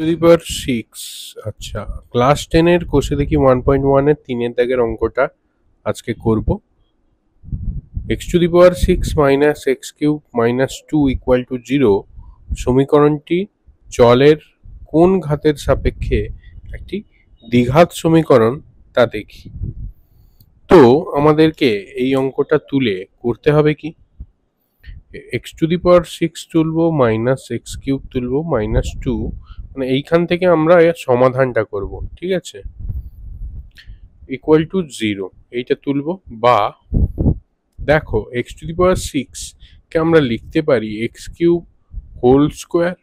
Two the পাওয়ার 6। আচ্ছা, class 10 এর কোষে দেখি 1.1 এর 3 দাগের অঙ্কটা আজকে করব। x two the power 6 minus x cube minus 2 equal to 0 সমীকরণটি চলের কোন ঘাতের সাপেক্ষে একটি দ্বিঘাত সমীকরণ তা দেখি। তো আমাদেরকে এই অঙ্কটা তুলে করতে হবে কি, এক্স টু দি পাওয়ার 6 তুলবো মাইনাস এক্স কিউব তুলবো মাইনাস 2, মানে এইখান থেকে আমরা এর সমাধানটা করব, ঠিক আছে, ইকুয়াল টু 0 এইটা তুলবো। বা দেখো এক্স টু দি পাওয়ার 6 কে আমরা লিখতে পারি এক্স কিউব হোল স্কোয়ার,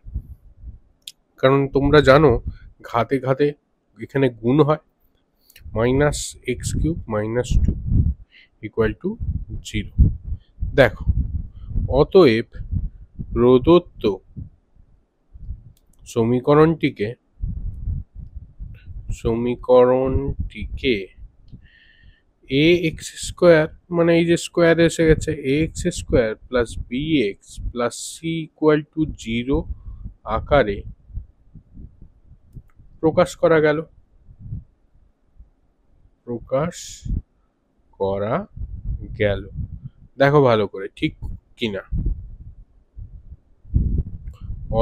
কারণ তোমরা জানো ঘাতে ঘাতে এখানে গুণ হয়, minus x cube minus 2 equal to 0। দেখো অতএব প্রদত্ত সমীকরণটিকে এ এক্স স্কোয়ার, মানে এই যে স্কোয়ার এসে গেছে, A X square plus B x plus C equal to 0 আকারে প্রকাশ করা গেল। দেখো ভালো করে ঠিক কিনা।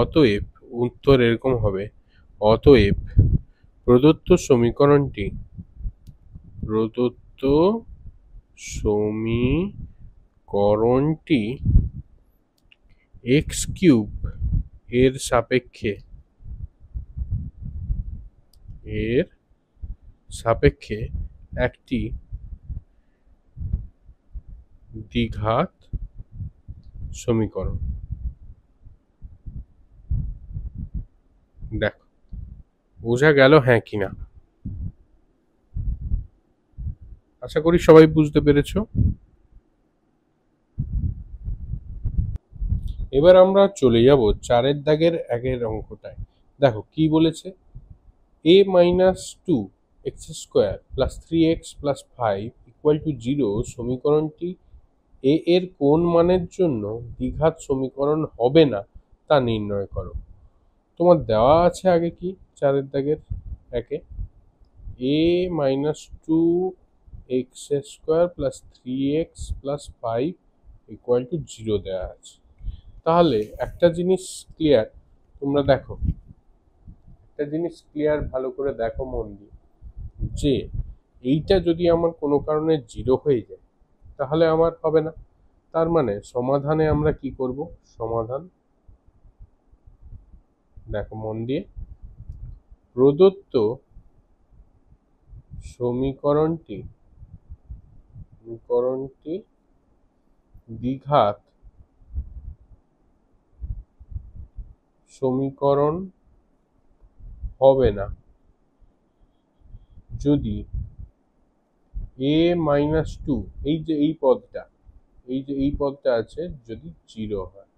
অতএব উত্তর এরকম হবে, অতএব প্রদত্ত সমীকরণটি এক্স কিউব এর সাপেক্ষে একটি দ্বিঘাত সমীকরণ। দেখো বোঝা গেল হ্যাঁ কিনা? আশা করি সবাই বুঝতে পেরেছো। এবার আমরা চলে যাব 4 দাগের 1 অঙ্কটায়। দেখো কি বলেছে, a minus 2 x square plus 3x plus 5 equal to 0 সমীকরণটি a এর কোন মানের জন্য দ্বিঘাত সমীকরণ হবে না তা নির্ণয় করো। তোমার দেওয়া আছে আগে কি 4 দাগের 1-এ a minus 2 x square plus 3x plus 5 equal to 0 দেওয়া আছে। তাহলে একটা জিনিস ক্লিয়ার, তোমরা দেখো একটা জিনিস ক্লিয়ার, ভালো করে দেখো মন দিয়ে, যে এইটা যদি আমার কোনো কারণে 0 হয়ে যায় তাহলে আমার হবে না। তার মানে সমাধানে আমরা কি করব, সমাধান দেখো মন দিয়ে, প্রদত্ত সমীকরণটি দ্বিঘাত সমীকরণ হবে না যদি a মাইনাস 2, এই যে এই পদটা আছে যদি 0 হয়।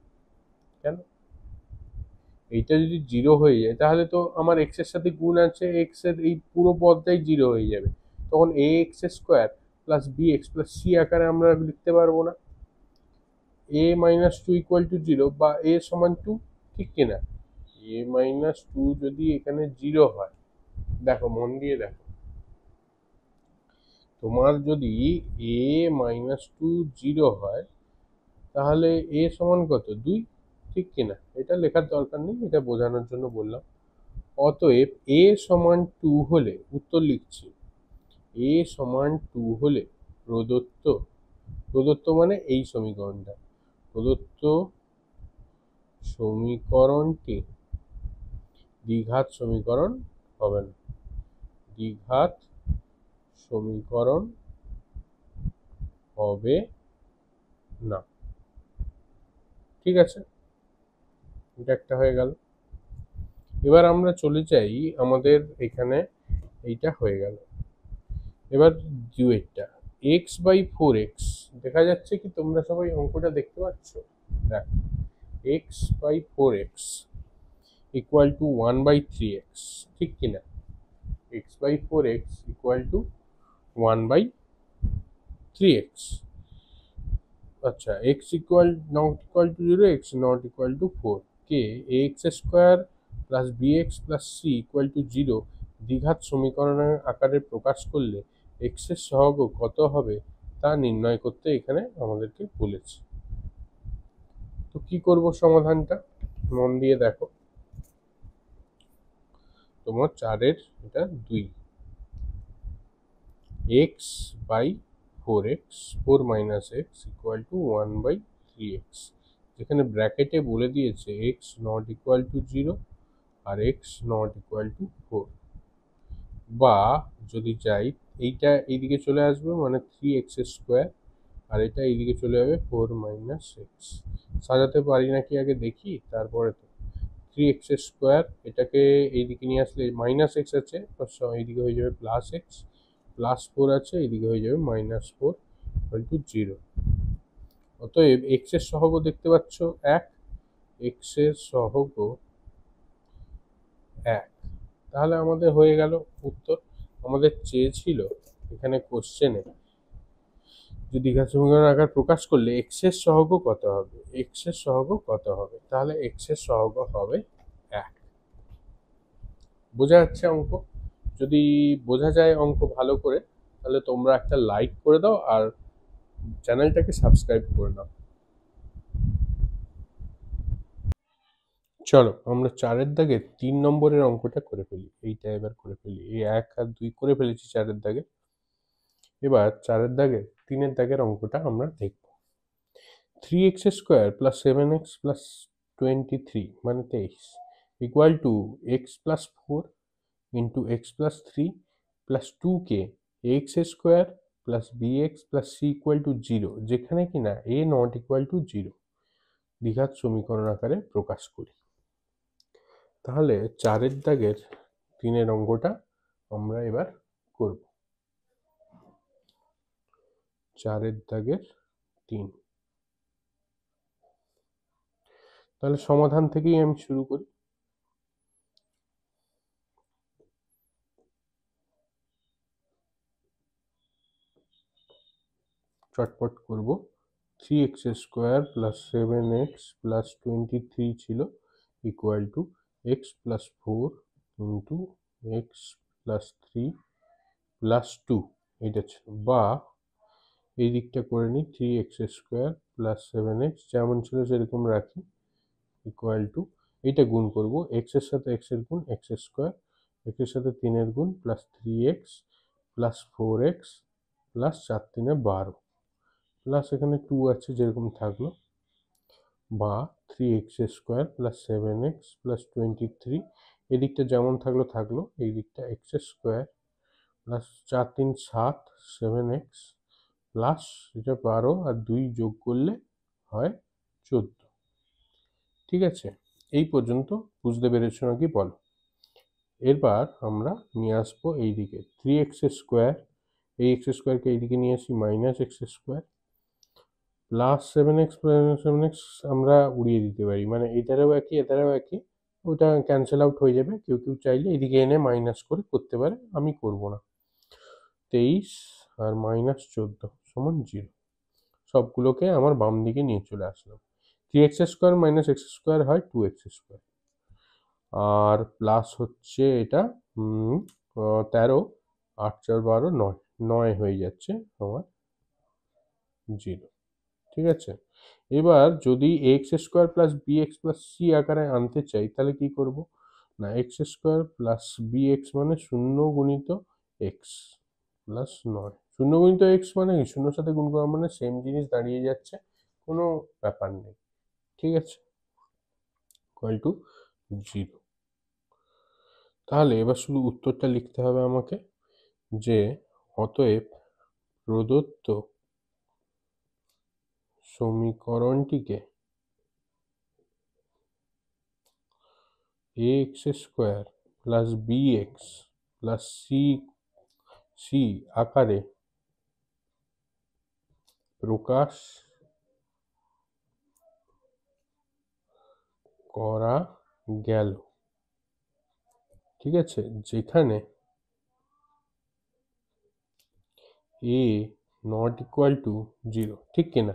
কেন? এইটা যদি 0 হয়ে যায় তাহলে তো আমার x এর সাথে গুণ আছে, x এর এই পুরো পদটাই 0 হয়ে যাবে, তখন a x square plus B x plus C আকারে আমরা লিখতে পারবো না। a মাইনাস 2 ইকুয়াল টু 0 বা a সমান 2, ঠিক কিনা? a মাইনাস 2 যদি এখানে 0 হয়, দেখো মন দিয়ে দেখো, তোমার যদি a মাইনাস 2 0 হয় তাহলে a সমান কত, 2, ঠিক কিনা? এটা লেখার দরকার নেই, এটা বোঝানোর জন্য বললাম। অতএব a সমান 2 হলে, উত্তর লিখছি, a সমান 2 হলে প্রদত্ত মানে এই সমীকরণটা, প্রদত্ত সমীকরণটি দ্বিঘাত সমীকরণ হবে না, দ্বিঘাত সমীকরণ হবে না। ঠিক আছে, এটা একটা হয়ে গেল। এবার আমরা চলে যাই, আমাদের এখানে এইটা হয়ে গেল। এবার দুয়েরটা x/4x, দেখা যাচ্ছে কি তোমরা সবাই অঙ্কটা দেখতে পাচ্ছ? দেখ x/4x ইকুয়াল টু 1/3x, ঠিক কিনা? x/4x equal to 1/3x। আচ্ছা, x equal not equal to 0, x not equal to 4 কে ax square plus bx plus c equal to 0 দ্বিঘাত সমীকরণের আকারে প্রকাশ করলে x এর সহগ কত হবে তা নির্ণয় করতে এখানে আমাদেরকে বলেছে। তো কি করব সমাধানটা মন দিয়ে দেখো। তোমার 4 এটা 2 x by 4x 4 minus x equal to 1 by 3x, যেখানে ব্র্যাকেটে বলে দিয়েছে x নট ইকুয়াল টু 0 আর x নট ইকুয়াল টু 4, বা যদি যাই এইটা এইদিকে চলে আসবে মানে 3x স্কোয়ার, আর এটা এইদিকে চলে যাবে 4 মাইনাস এক্স। সাজাতে পারি নাকি আগে দেখি, তারপরে তো 3x স্কোয়ার এটাকে এইদিকে নিয়ে আসলে মাইনাস এক্স আছে, এইদিকে হয়ে যাবে প্লাস এক্স, প্লাস 4 আছে এইদিকে হয়ে যাবে মাইনাস 4 ইকুয়াল টু 0। অতএব এক্স এর সহগ দেখতে পাচ্ছ 1, এক্স এর সহগ 1, তাহলে আমাদের হয়ে গেল উত্তর। আমাদের চেয়েছিল এখানে কোশ্চেনে যে দ্বিঘাত সমীকরণ আকার প্রকাশ করলে এক্স এর সহগ কত হবে, এক্স এর সহগ কত হবে, তাহলে এক্স এর সহগ হবে 1। বোঝা যাচ্ছে অঙ্ক? যদি বোঝা যায় অঙ্ক ভালো করে তাহলে তোমরা একটা লাইক করে দাও আর চ্যানেলটাকে সাবস্ক্রাইব করে নাও। চলো আমরা 4 দাগের 3 নম্বরের অঙ্কটা করে ফেলি। এইটা এবার করে ফেলি, এই 1 আর 2 করে ফেলেছি 4 দাগে। এবার 4 দাগের 3 দাগের অঙ্কটা আমরা দেখব। 3x square plus 7x plus 23 মানে 23 equal to x plus 4 into x plus 3 plus 2k x square plus bx plus c equal to 0, যেখানে কিনা a নট ইকুয়াল টু 0 দ্বিঘাত সমীকরণ আকারে প্রকাশ করি। তাহলে 4 দাগের 3 অঙ্কটা আমরা এবার করব। 4 দাগের 3, তাহলে সমাধান থেকেই আমি শুরু করি। চটপট করব। 3x square plus 7x plus 23 ছিল equal to x plus 4 into x plus 3 plus 2 এটা ছিল, বা এই দিকটা করে নিই 3x স্কোয়ার প্লাস 7x যেমন ছিল সেরকম রাখি ইকুয়াল টু এইটা গুণ করব, এক্স এর সাথে এক্স এর গুণ এক্স স্কোয়ার, এক্স এর সাথে 3 এর গুণ plus 3x plus 4x plus 4 3 12 plus এখানে 2 আছে যেরকম থাকলো, বা 3x square plus 7x plus 23 এদিকটা যেমন থাকলো থাকলো, এই দিকটা x square plus 4 3 7 7x plus এটা 12 আর 2 যোগ করলে হয় 14। ঠিক আছে, এই পর্যন্ত বুঝতে পেরেছো নাকি বলো? এরপর আমরা নিয়ে আসবো এই দিকে 3x স্কোয়ার, এই এক্স স্কোয়ারকে এইদিকে নিয়ে আসি minus x square plus 7x plus 7x আমরা উড়িয়ে দিতে পারি, মানে এটারও একই এটারও একই, ওটা ক্যান্সেল আউট হয়ে যাবে। কেউ কেউ চাইলে এদিকে এনে মাইনাস করে করতে পারে, আমি করব না। 23 আর মাইনাস 14 সমান 0, সবগুলোকে আমার বাম দিকে নিয়ে চলে আসলাম। 3x square minus x square হয় 2x স্কোয়ার, আর প্লাস হচ্ছে এটা 13 8 4 12 9 9 হয়ে যাচ্ছে আমার 0। ঠিক আছে, এবার যদি x square plus B x plus C আকারে আনতে চাই তাহলে কি করব না, x square plus B x মানে 0 গুণিত এক্স প্লাস 9, 0 গুণিত এক্স মানে কি শূন্যর সাথে গুণ করা মানে সেম জিনিস দাঁড়িয়ে যাচ্ছে, কোনো ব্যাপার নেই। ঠিক আছে, ইকুয়াল টু 0। তাহলে এবার শুধু উত্তরটা লিখতে হবে আমাকে, যে অতএব প্রদত্ত সমীকরণটিকে ax square plus bx plus C আকারে প্রকাশ করা গেল। ঠিক আছে, যেখানে a নট ইকুয়াল টু 0, ঠিক কিনা?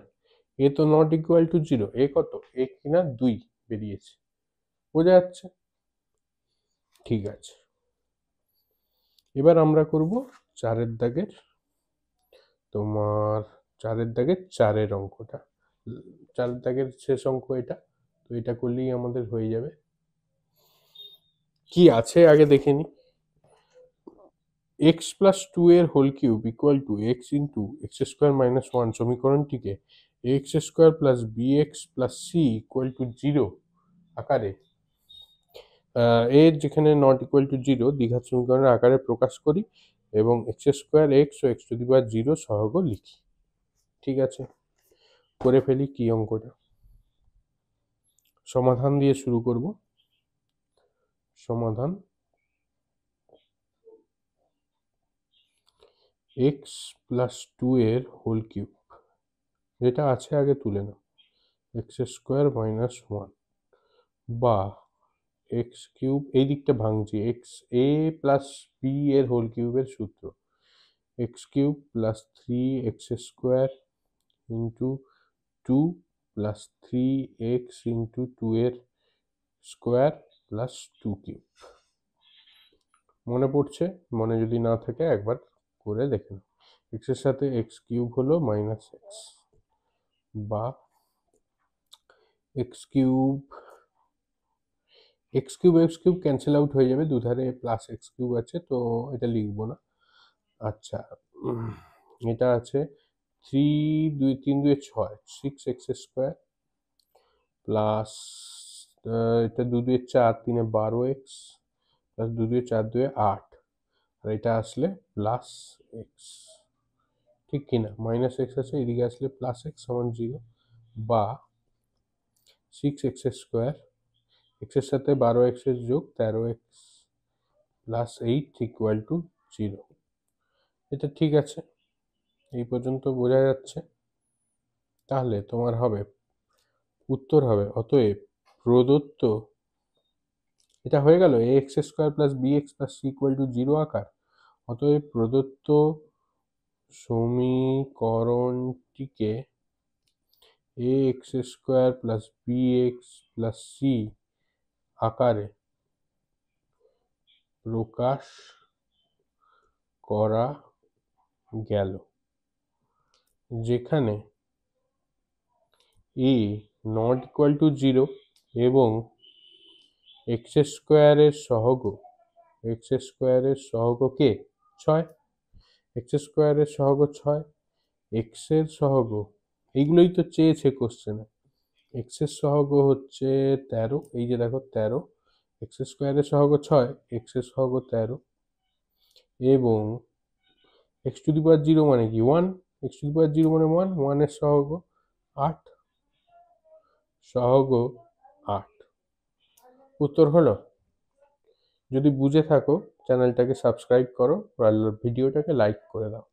এ তো নট ইকুয়াল টু 0, এ কত, এ কিনা 2 বেরিয়েছে, বোঝা যাচ্ছে। ঠিক আছে, এবার আমরা করব 4-এর দাগের, তোমার 4-এর দাগের 4-এর অঙ্কটা। 4-এর দাগের শেষ অঙ্ক এটা, তো এটা করলেই আমাদের হয়ে যাবে। কি আছে আগে দেখে নি। এক্স প্লাস 2 এর whole cube equal to x into x square minus 1 সমীকরণটিকে x square plus B x plus C equal to 0 আকারে, এর যেখানে নট ইকুয়াল টু 0 দ্বিঘাত সমীকরণের আকারে প্রকাশ করি এবং এক্স স্কোয়ার এক্স ও এক্স টু দি পাওয়ার 0 সহগ লিখি। ঠিক আছে, করে ফেলি কি অঙ্কটা। সমাধান দিয়ে শুরু করব। সমাধান এক্স প্লাস 2 এর হোল কিউব, যেটা আছে আগে তুলে নাও, এক্স স্কোয়ার মাইনাস 1 বা এক্স কিউব, এই দিকটা ভাঙছি, এক্স এ প্লাস বি এর হোল কিউবের সূত্র x cube plus 3x square into 2 plus 3x into 2 এর স্কোয়ার প্লাস 2 কিউব। মনে পড়ছে? মনে যদি না থাকে একবার করে দেখে নাও। এক্স এর সাথে এক্স কিউব হলো মাইনাস এক্স, বা x cube x cube cancel out হয়ে যাবে, দুধারে প্লাস এক্স কিউব আছে, তো এটা লিখবো না। আচ্ছা, এটা আছে 3 2 3 2 6 6x স্কোয়ার প্লাস, এটা 2 2 4 3 12x প্লাস 2 2 4 2 8, আর এটা আসলে প্লাস এক্স, ঠিক কিনা? মাইনাস এক্স আছে, এদিকে আসলে প্লাস এক্স সমান 0, বা 6x স্কোয়ার, এক্স এর সাথে 12x এর যোগ 13x প্লাস 8 ইকুয়াল টু 0। এটা ঠিক আছে, এই পর্যন্ত বোঝা যাচ্ছে। তাহলে তোমার হবে, উত্তর হবে অতএব প্রদত্ত, এটা হয়ে গেল A X square plus B x plus C equal to 0 আকার। অতএব প্রদত্ত সমীকরণটিকে A X square plus B x plus C আকারে প্রকাশ করা গেল, যেখানে এ নট ইকুয়াল টু 0 এবং এক্স স্কোয়ারের সহগ, এক্স স্কোয়ারের সহগ কে 6, এক্স স্কোয়ারের সহগ 6, এক্স এর সহগ, এইগুলোই তো চেয়েছে কোশ্চেনে। এক্স এর সহগ হচ্ছে 13, এই যে দেখো 13, এক্স স্কোয়ারের সহগ 6, এক্স এর সহগ 13, এবং এক্স টু দি পাওয়ার 0 মানে কি 1, এক্স টু দি পাওয়ার 0 মানে 1, 1 এর সহগ 8, সহগ 8। উত্তর হলো। যদি বুঝে থাকো চ্যানেলটাকে সাবস্ক্রাইব করো আর ভিডিওটাকে লাইক করে দাও।